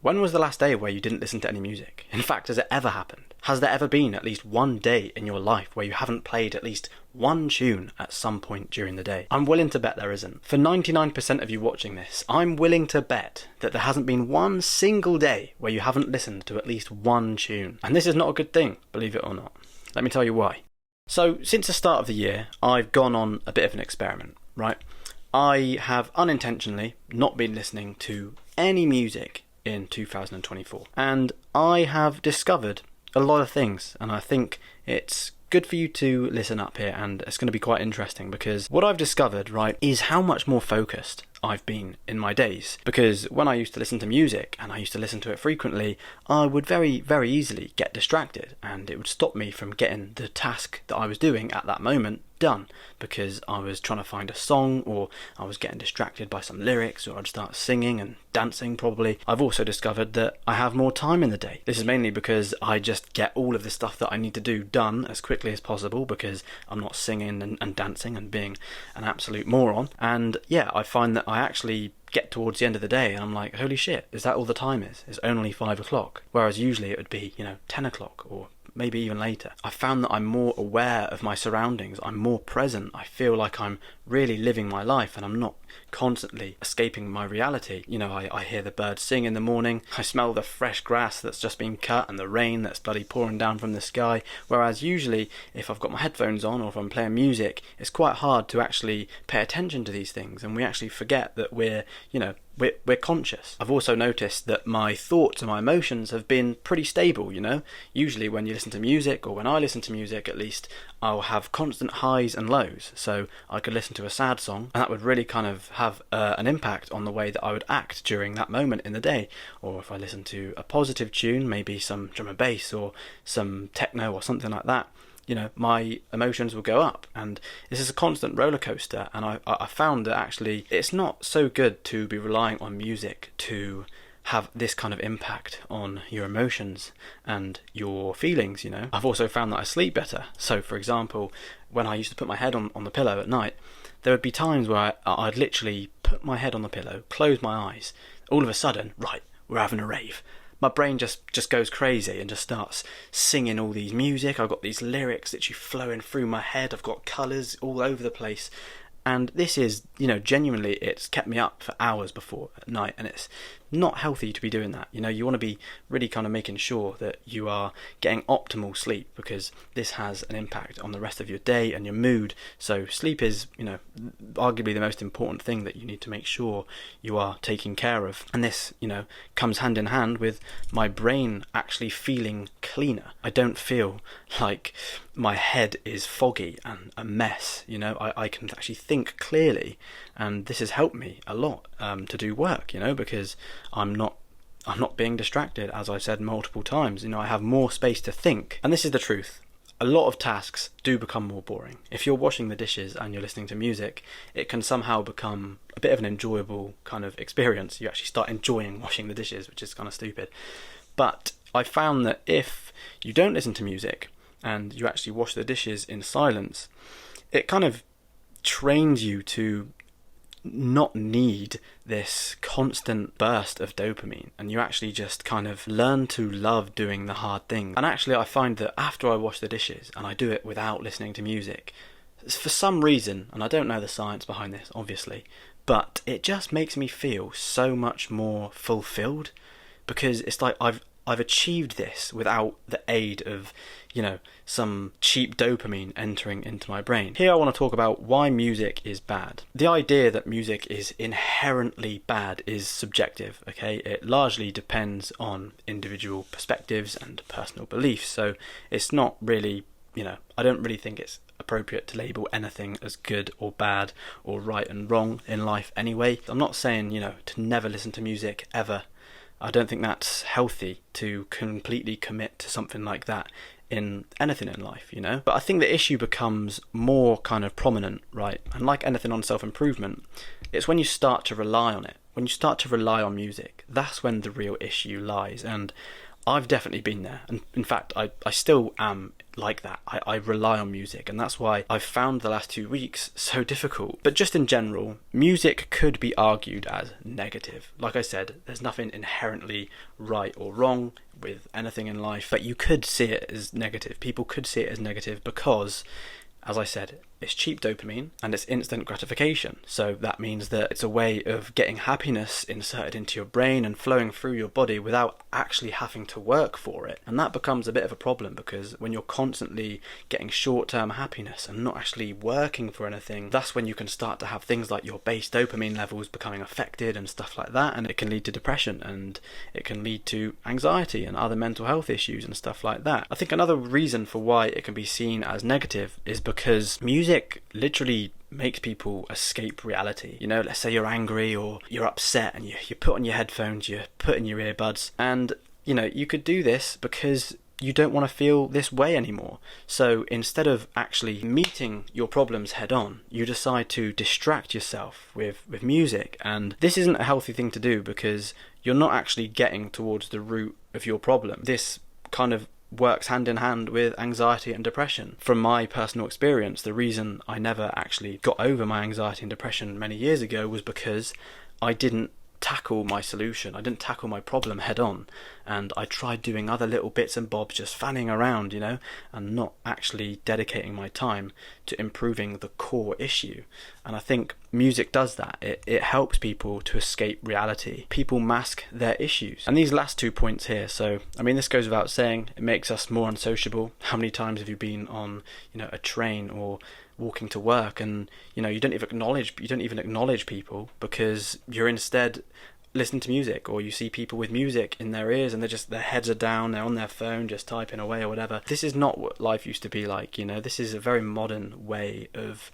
When was the last day where you didn't listen to any music? In fact, has it ever happened? Has there ever been at least one day in your life where you haven't played at least one tune at some point during the day? I'm willing to bet there isn't. For 99% of you watching this, I'm willing to bet that there hasn't been one single day where you haven't listened to at least one tune. And this is not a good thing, believe it or not. Let me tell you why. So, since the start of the year, I've gone on a bit of an experiment, right? I have unintentionally not been listening to any music in 2024. And I have discovered a lot of things, and I think it's good for you to listen up here, and it's going to be quite interesting because what I've discovered, right, is how much more focused I've been in my days. Because when I used to listen to music, and I used to listen to it frequently, I would very, very easily get distracted, and it would stop me from getting the task that I was doing at that moment done, because I was trying to find a song, or I was getting distracted by some lyrics, or I'd start singing and dancing probably. I've also discovered that I have more time in the day. This is mainly because I just get all of the stuff that I need to do done as quickly as possible, because I'm not singing and dancing and being an absolute moron. And yeah, I find that I actually get towards the end of the day and I'm like, holy shit, is that all the time is? It's only 5 o'clock. Whereas usually it would be, 10 o'clock or maybe even later. I found that I'm more aware of my surroundings, I'm more present, I feel like I'm really living my life and I'm not constantly escaping my reality. I hear the birds sing in the morning, I smell the fresh grass that's just been cut and the rain that's bloody pouring down from the sky, whereas usually if I've got my headphones on or if I'm playing music, it's quite hard to actually pay attention to these things, and we actually forget that we're conscious. I've also noticed that my thoughts and my emotions have been pretty stable, Usually when you listen to music, or when I listen to music at least, I'll have constant highs and lows. So I could listen to a sad song and that would really kind of have an impact on the way that I would act during that moment in the day. Or if I listen to a positive tune, maybe some drum and bass or some techno or something like that, my emotions will go up, and this is a constant roller coaster. And I found that actually it's not so good to be relying on music to have this kind of impact on your emotions and your feelings. I've also found that I sleep better. So for example, when I used to put my head on the pillow at night, there would be times where I'd literally put my head on the pillow, close my eyes, all of a sudden, right, we're having a rave. My brain just goes crazy and just starts singing all these music. I've got these lyrics literally flowing through my head. I've got colours all over the place. And this is, genuinely, it's kept me up for hours before at night, and it's not healthy to be doing that. You want to be really kind of making sure that you are getting optimal sleep, because this has an impact on the rest of your day and your mood. So sleep is, arguably the most important thing that you need to make sure you are taking care of. And this, comes hand in hand with my brain actually feeling cleaner. I don't feel like my head is foggy and a mess. I can actually think clearly, and this has helped me a lot to do work, because I'm not being distracted, as I've said multiple times. I have more space to think. And this is the truth. A lot of tasks do become more boring. If you're washing the dishes and you're listening to music, it can somehow become a bit of an enjoyable kind of experience. You actually start enjoying washing the dishes, which is kind of stupid. But I found that if you don't listen to music and you actually wash the dishes in silence, it kind of trains you to not need this constant burst of dopamine, and you actually just kind of learn to love doing the hard things. And actually I find that after I wash the dishes and I do it without listening to music, for some reason, and I don't know the science behind this obviously, but it just makes me feel so much more fulfilled, because it's like I've achieved this without the aid of, some cheap dopamine entering into my brain. Here I want to talk about why music is bad. The idea that music is inherently bad is subjective, okay? It largely depends on individual perspectives and personal beliefs, so it's not really, I don't really think it's appropriate to label anything as good or bad or right and wrong in life anyway. I'm not saying, to never listen to music ever. I don't think that's healthy to completely commit to something like that in anything in life, But I think the issue becomes more kind of prominent, right? And like anything on self-improvement, it's when you start to rely on it. When you start to rely on music, that's when the real issue lies. And I've definitely been there, and in fact I still am like that. I rely on music, and that's why I've found the last 2 weeks so difficult. But just in general, music could be argued as negative. Like I said, there's nothing inherently right or wrong with anything in life, but you could see it as negative. People could see it as negative because, as I said, it's cheap dopamine and it's instant gratification. So that means that it's a way of getting happiness inserted into your brain and flowing through your body without actually having to work for it. And that becomes a bit of a problem, because when you're constantly getting short-term happiness and not actually working for anything, that's when you can start to have things like your base dopamine levels becoming affected and stuff like that, and it can lead to depression, and it can lead to anxiety and other mental health issues and stuff like that. I think another reason for why it can be seen as negative is because music literally makes people escape reality. You know, let's say you're angry or you're upset, and you put on your headphones, you put in your earbuds, and you know, you could do this because you don't want to feel this way anymore. So instead of actually meeting your problems head on, you decide to distract yourself with music. And this isn't a healthy thing to do, because you're not actually getting towards the root of your problem. This kind of works hand in hand with anxiety and depression. From my personal experience, the reason I never actually got over my anxiety and depression many years ago was because I didn't tackle my solution. I didn't tackle my problem head on, and I tried doing other little bits and bobs, just fanning around, you know, and not actually dedicating my time to improving the core issue. And I think music does that. It helps people to escape reality. People mask their issues. And these last 2 points here, so I mean, this goes without saying, it makes us more unsociable. How many times have you been on, you know, a train or walking to work, and you know, you don't even acknowledge people, because you're instead listening to music, or you see people with music in their ears and their heads are down, they're on their phone just typing away or whatever. This is not what life used to be like, you know. This is a very modern way of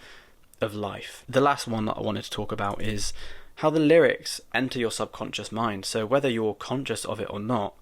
life. The last one that I wanted to talk about is how the lyrics enter your subconscious mind. So whether you're conscious of it or not,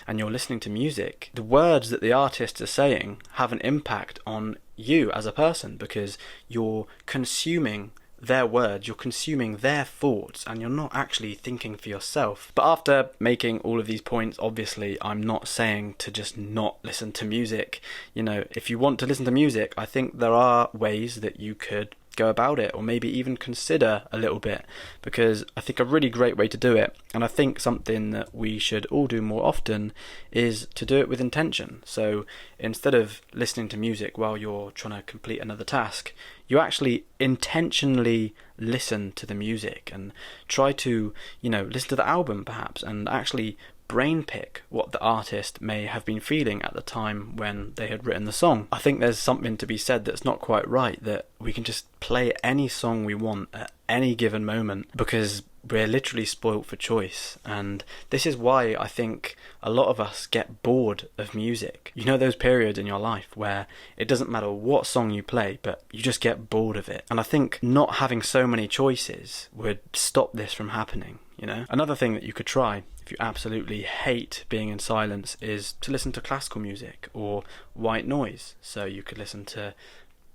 and you're listening to music, the words that the artist is saying have an impact on you as a person, because you're consuming their words, you're consuming their thoughts, and you're not actually thinking for yourself. But after making all of these points, obviously I'm not saying to just not listen to music. You know, if you want to listen to music, I think there are ways that you could go about it, or maybe even consider a little bit, because I think a really great way to do it, and I think something that we should all do more often, is to do it with intention. So instead of listening to music while you're trying to complete another task, you actually intentionally listen to the music and try to, you know, listen to the album perhaps, and actually brain pick what the artist may have been feeling at the time when they had written the song. I think there's something to be said that's not quite right, that we can just play any song we want at any given moment, because we're literally spoilt for choice. And this is why I think a lot of us get bored of music. You know, those periods in your life where it doesn't matter what song you play, but you just get bored of it. And I think not having so many choices would stop this from happening, you know. Another thing that you could try, if you absolutely hate being in silence, is to listen to classical music or white noise. So you could listen to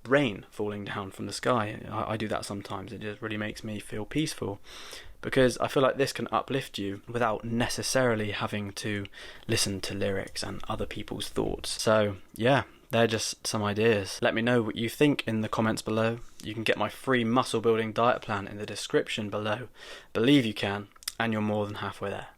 rain falling down from the sky. I do that sometimes. It just really makes me feel peaceful, because I feel like this can uplift you without necessarily having to listen to lyrics and other people's thoughts. So yeah, they're just some ideas. Let me know what you think in the comments below. You can get my free muscle building diet plan in the description below. Believe you can, and you're more than halfway there.